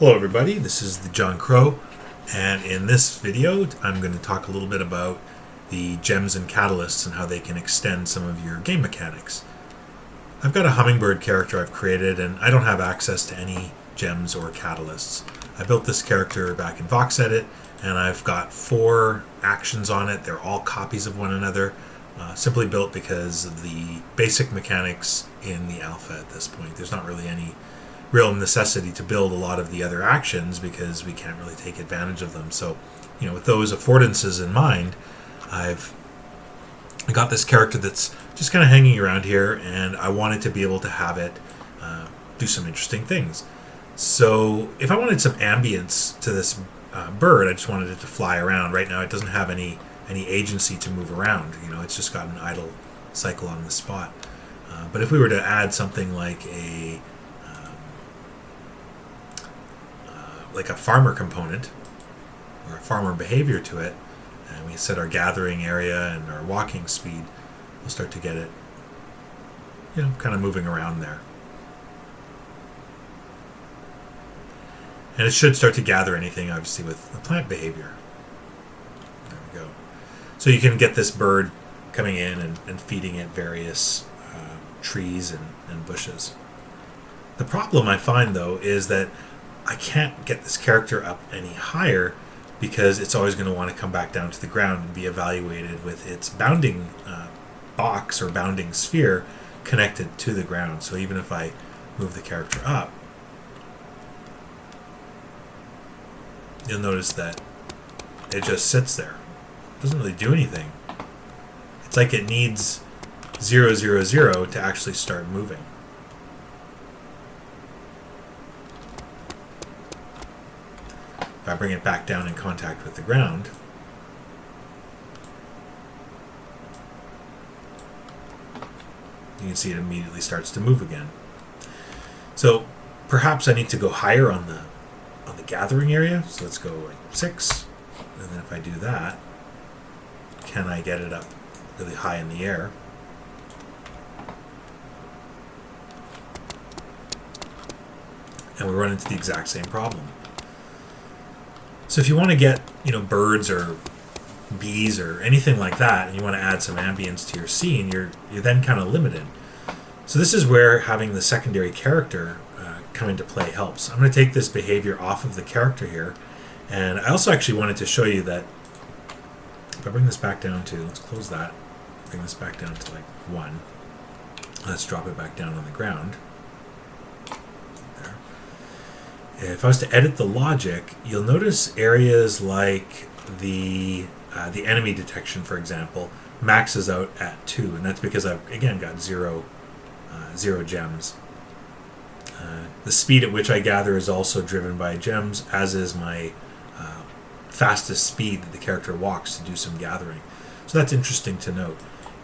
Hello everybody, this is the John Crow, and in this video I'm going to talk a little bit about the gems and catalysts and how they can extend some of your game mechanics. I've got a hummingbird character I've created and I don't have access to any gems or catalysts. I built this character back in VoxEdit and I've got 4 actions on it. They're all copies of one another, simply built because of the basic mechanics in the alpha at this point. There's not really any real necessity to build a lot of the other actions because we can't really take advantage of them. So, with those affordances in mind, I got this character that's just kind of hanging around here, and I wanted to be able to have it do some interesting things. So if I wanted some ambience to this bird, I just wanted it to fly around. Right now it doesn't have any agency to move around. It's just got an idle cycle on the spot. But if we were to add something like a farmer component or a farmer behavior to it, and we set our gathering area and our walking speed, we'll start to get it kind of moving around there. And it should start to gather anything, obviously, with the plant behavior. There we go. So you can get this bird coming in and feeding it various trees and bushes. The problem I find, though, is that I can't get this character up any higher because it's always going to want to come back down to the ground and be evaluated with its bounding box or bounding sphere connected to the ground. So even if I move the character up, you'll notice that it just sits there. It doesn't really do anything. It's like it needs 0, 0, 0 to actually start moving. If I bring it back down in contact with the ground, you can see it immediately starts to move again. So perhaps I need to go higher on the gathering area. So let's go like 6, and then if I do that, can I get it up really high in the air? And we run into the exact same problem. So if you want to get, birds or bees or anything like that, and you want to add some ambience to your scene, you're then kind of limited. So this is where having the secondary character come into play helps. I'm going to take this behavior off of the character here, and I also actually wanted to show you that if I bring this back down to, let's close that, bring this back down to like 1. Let's drop it back down on the ground. If I was to edit the logic, you'll notice areas like the enemy detection, for example, maxes out at 2, and that's because I've again got 0 gems. The speed at which I gather is also driven by gems, as is my fastest speed that the character walks to do some gathering. So that's interesting to note.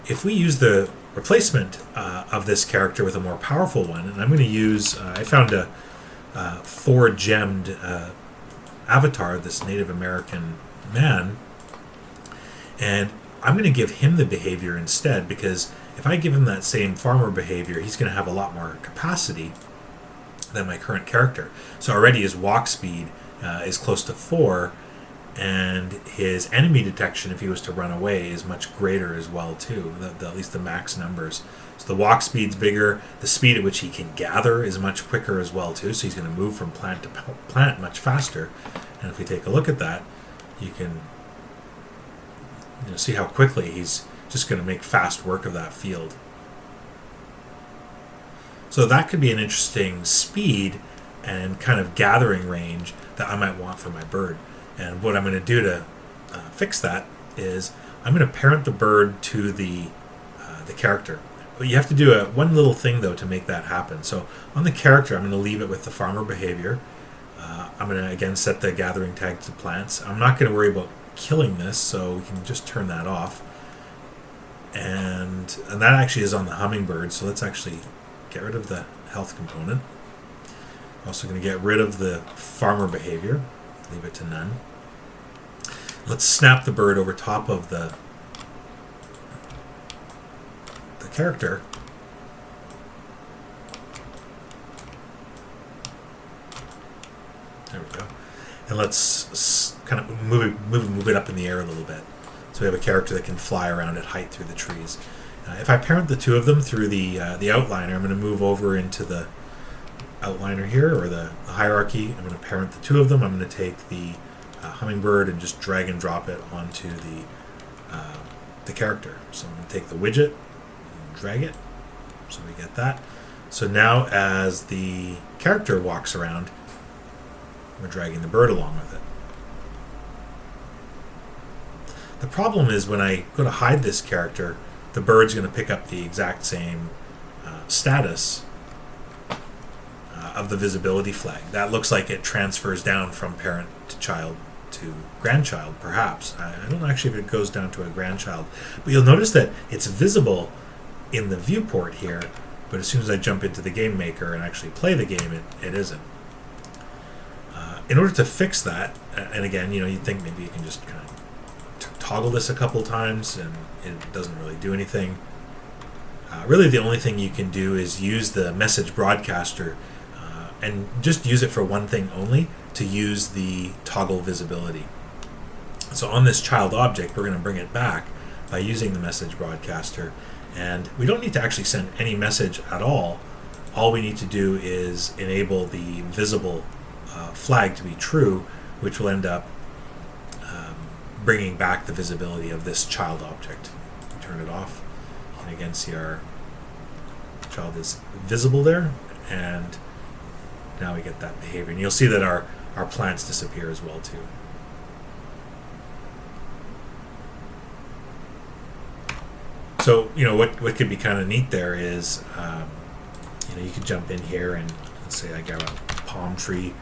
If we use the replacement of this character with a more powerful one, and I'm going to use, I found a 4-gemmed avatar, this Native American man, and I'm going to give him the behavior instead, because if I give him that same farmer behavior, he's going to have a lot more capacity than my current character. So already his walk speed is close to 4, and his enemy detection, if he was to run away, is much greater as well too, at least the max numbers. So the walk speed's bigger, the speed at which he can gather is much quicker as well too, so he's going to move from plant to plant much faster. And if we take a look at that, you can see how quickly he's just going to make fast work of that field. So that could be an interesting speed and kind of gathering range that I might want for my bird. And what I'm going to do to fix that is I'm going to parent the bird to the character. But you have to do one little thing, though, to make that happen. So on the character, I'm going to leave it with the farmer behavior. I'm going to, again, set the gathering tag to plants. I'm not going to worry about killing this, so we can just turn that off. And that actually is on the hummingbird, so let's actually get rid of the health component. I'm also going to get rid of the farmer behavior. Leave it to none. Let's snap the bird over top of the character. There we go. And let's kind of move it up in the air a little bit. So we have a character that can fly around at height through the trees. If I parent the two of them through the outliner, I'm going to move over into the outliner here, or the hierarchy. I'm going to parent the two of them. I'm going to take the hummingbird and just drag and drop it onto the character. So I'm going to take the widget and drag it. So we get that. So now as the character walks around, we're dragging the bird along with it. The problem is when I go to hide this character, the bird's going to pick up the exact same status of the visibility flag. That looks like it transfers down from parent to child to grandchild, perhaps. I don't know actually if it goes down to a grandchild. But you'll notice that it's visible in the viewport here, but as soon as I jump into the game maker and actually play the game, it isn't. In order to fix that, and again, you'd think maybe you can just kind of toggle this a couple times and it doesn't really do anything. Really the only thing you can do is use the message broadcaster and just use it for one thing only, to use the toggle visibility. So on this child object, we're going to bring it back by using the message broadcaster, and we don't need to actually send any message at all. All we need to do is enable the visible flag to be true, which will end up bringing back the visibility of this child object. Turn it off. You can again see our child is visible there, and now we get that behavior. And you'll see that our plants disappear as well too. So what could be kind of neat there is you could jump in here and let's say I got a palm tree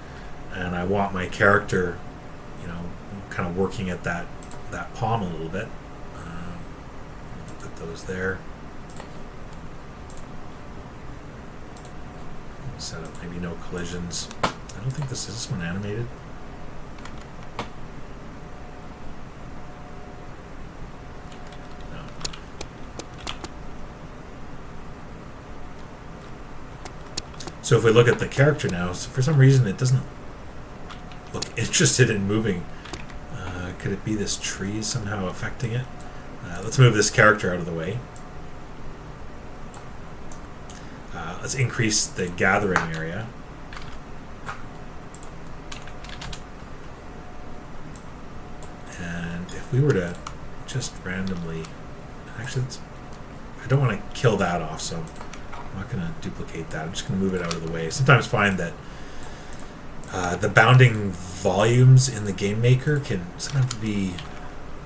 and I want my character kind of working at that palm a little bit. Put those there. Set up maybe no collisions. I don't think is this one animated? No. So if we look at the character now, so for some reason it doesn't look interested in moving. Could it be this tree somehow affecting it? Let's move this character out of the way. Let's increase the gathering area. And if we were to just randomly, actually, I don't want to kill that off, so I'm not going to duplicate that. I'm just going to move it out of the way. Sometimes find that the bounding volumes in the game maker can sometimes be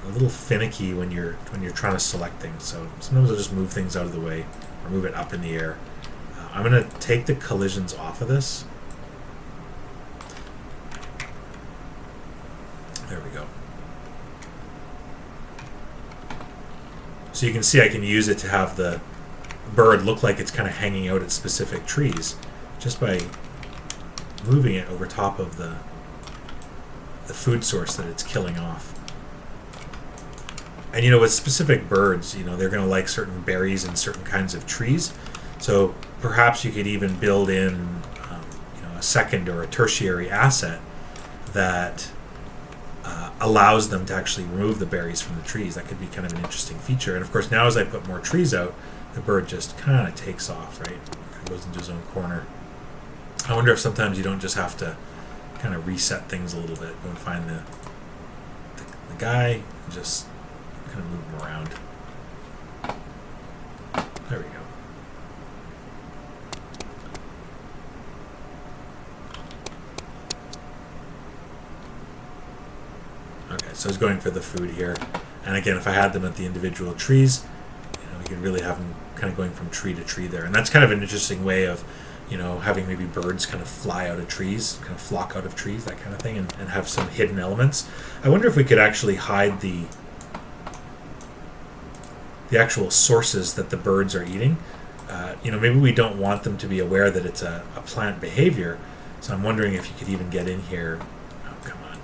a little finicky when you're trying to select things. So sometimes I'll just move things out of the way or move it up in the air. I'm going to take the collisions off of this. There we go. So you can see I can use it to have the bird look like it's kind of hanging out at specific trees just by moving it over top of the food source that it's killing off. And with specific birds, they're going to like certain berries and certain kinds of trees. So perhaps you could even build in a second or a tertiary asset that allows them to actually remove the berries from the trees. That could be kind of an interesting feature. And of course, now as I put more trees out, the bird just kind of takes off, right? It goes into his own corner. I wonder if sometimes you don't just have to kind of reset things a little bit. Go and find the guy and just kind of move him around. There we go. Okay, so I was going for the food here. And again, if I had them at the individual trees, you could really have them kind of going from tree to tree there. And that's kind of an interesting way of having maybe birds kind of fly out of trees, kind of flock out of trees, that kind of thing, and have some hidden elements. I wonder if we could actually hide the actual sources that the birds are eating. Maybe we don't want them to be aware that it's a plant behavior, so I'm wondering if you could even get in here. Oh, come on.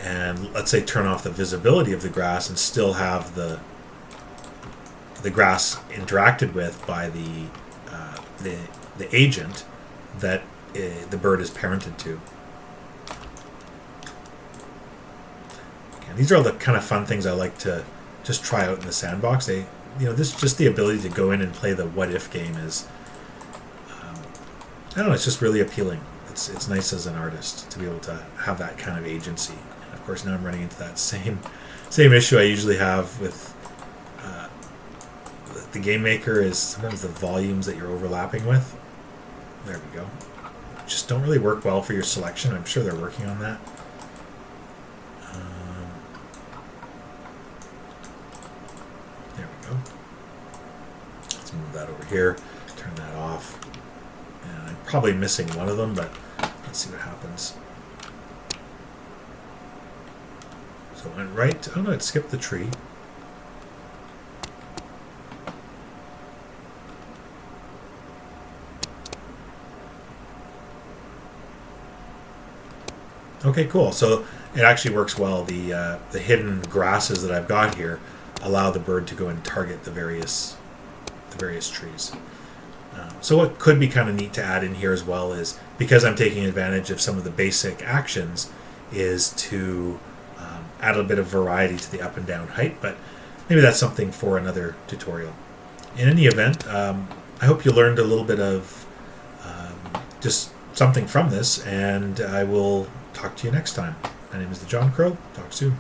And let's say turn off the visibility of the grass and still have the grass interacted with by the the agent that the bird is parented to. And these are all the kind of fun things I like to just try out in the sandbox. This just the ability to go in and play the what if game is, I don't know, it's just really appealing. It's nice as an artist to be able to have that kind of agency. And of course, now I'm running into that same issue I usually have with the game maker, is sometimes the volumes that you're overlapping with. There we go. Just don't really work well for your selection. I'm sure they're working on that. There we go. Let's move that over here. Turn that off. And I'm probably missing one of them, but let's see what happens. So it went right. Oh no, it skipped the tree. Okay, cool. So it actually works well. The hidden grasses that I've got here allow the bird to go and target the various trees. So what could be kind of neat to add in here as well is, because I'm taking advantage of some of the basic actions, is to add a bit of variety to the up and down height, but maybe that's something for another tutorial. In any event, I hope you learned a little bit of just something from this, and I will talk to you next time. My name is the John Crow. Talk soon.